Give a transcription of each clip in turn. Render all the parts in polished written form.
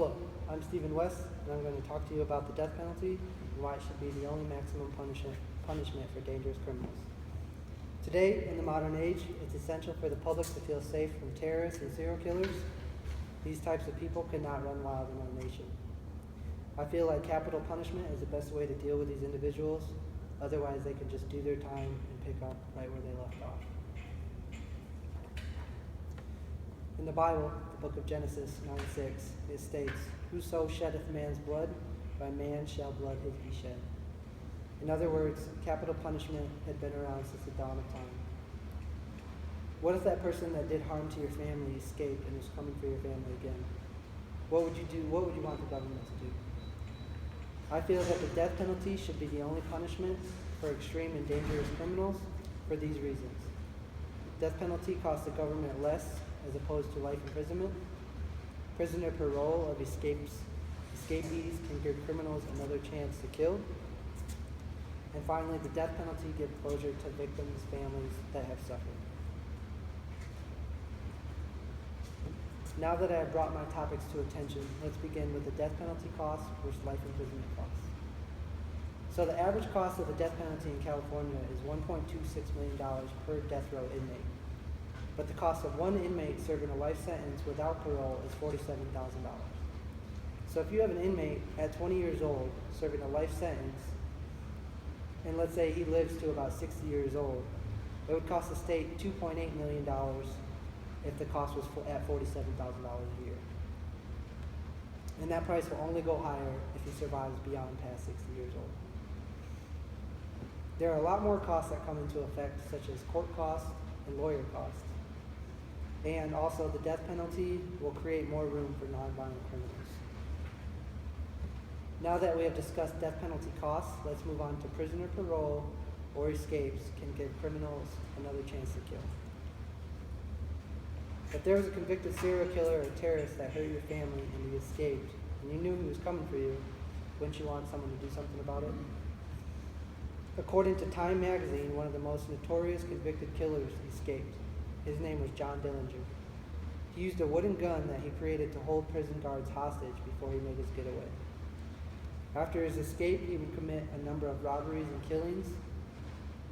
Hello, I'm Stephen West, and I'm going to talk to you about the death penalty and why it should be the only maximum punishment for dangerous criminals. Today, in the modern age, it's essential for the public to feel safe from terrorists and serial killers. These types of people cannot run wild in our nation. I feel like capital punishment is the best way to deal with these individuals. Otherwise, they can just do their time and pick up right where they left off. In the Bible, the book of Genesis 9:6, it states, "Whoso sheddeth man's blood, by man shall blood his be shed." In other words, capital punishment had been around since the dawn of time. What if that person that did harm to your family escaped and was coming for your family again? What would you do? What would you want the government to do? I feel that the death penalty should be the only punishment for extreme and dangerous criminals for these reasons. Death penalty costs the government less as opposed to life imprisonment. Prisoner parole of escapees can give criminals another chance to kill. And finally, the death penalty gives closure to victims' families that have suffered. Now that I have brought my topics to attention, let's begin with the death penalty costs versus life imprisonment costs. So the average cost of the death penalty in California is $1.26 million per death row inmate. But the cost of one inmate serving a life sentence without parole is $47,000. So if you have an inmate at 20 years old serving a life sentence, and let's say he lives to about 60 years old, it would cost the state $2.8 million if the cost was at $47,000 a year. And that price will only go higher if he survives beyond past 60 years old. There are a lot more costs that come into effect, such as court costs and lawyer costs. And also the death penalty will create more room for nonviolent criminals. Now that we have discussed death penalty costs, let's move on to prisoner parole or escapes can give criminals another chance to kill. If there was a convicted serial killer or terrorist that hurt your family and you escaped, and you knew he was coming for you, wouldn't you want someone to do something about it? According to Time magazine, one of the most notorious convicted killers escaped. His name was John Dillinger. He used a wooden gun that he created to hold prison guards hostage before he made his getaway. After his escape, he would commit a number of robberies and killings.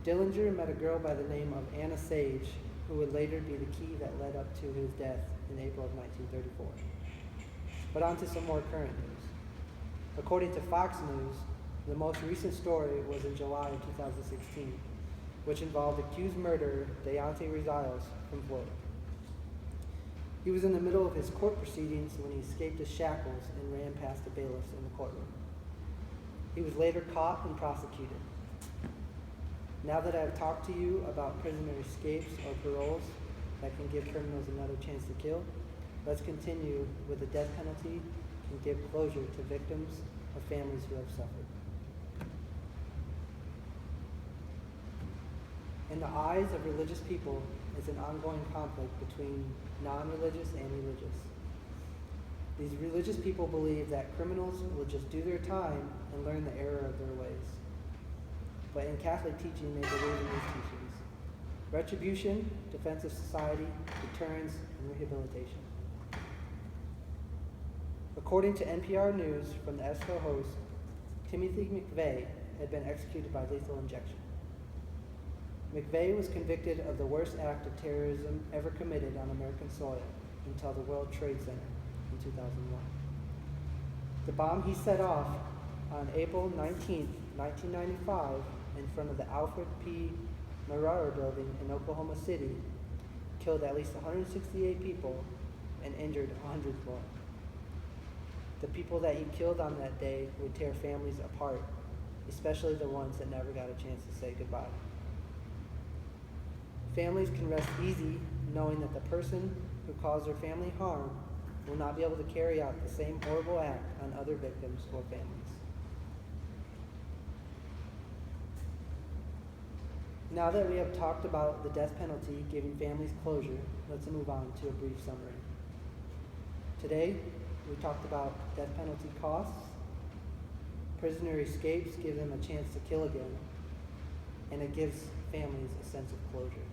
Dillinger met a girl by the name of Anna Sage, who would later be the key that led up to his death in April of 1934. But on to some more current news. According to Fox News, the most recent story was in July of 2016, which involved accused murderer Deontay Rizales from Florida. He was in the middle of his court proceedings when he escaped his shackles and ran past the bailiffs in the courtroom. He was later caught and prosecuted. Now that I have talked to you about prisoner escapes or paroles that can give criminals another chance to kill, let's continue with the death penalty can give closure to victims or families who have suffered. In the eyes of religious people, it's an ongoing conflict between non-religious and religious. These religious people believe that criminals will just do their time and learn the error of their ways. But in Catholic teaching, they believe in these teachings: retribution, defense of society, deterrence, and rehabilitation. According to NPR News from the ESCO host, Timothy McVeigh had been executed by lethal injection. McVeigh was convicted of the worst act of terrorism ever committed on American soil until the World Trade Center in 2001. The bomb he set off on April 19, 1995, in front of the Alfred P. Murrah building in Oklahoma City, killed at least 168 people and injured hundreds more. The people that he killed on that day would tear families apart, especially the ones that never got a chance to say goodbye. Families can rest easy knowing that the person who caused their family harm will not be able to carry out the same horrible act on other victims or families. Now that we have talked about the death penalty giving families closure, let's move on to a brief summary. Today, we talked about death penalty costs, prisoner escapes give them a chance to kill again, and it gives families a sense of closure.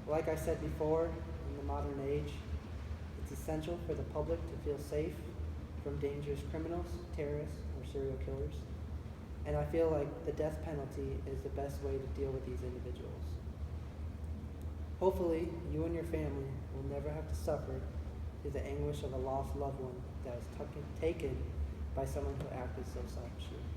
Like I said before, in the modern age, it's It's essential for the public to feel safe from dangerous criminals, terrorists, or serial killers. And I feel like the death penalty is the best way to deal with these individuals. Hopefully, you and your family will never have to suffer through the anguish of a lost loved one that was taken by someone who acted so selfishly.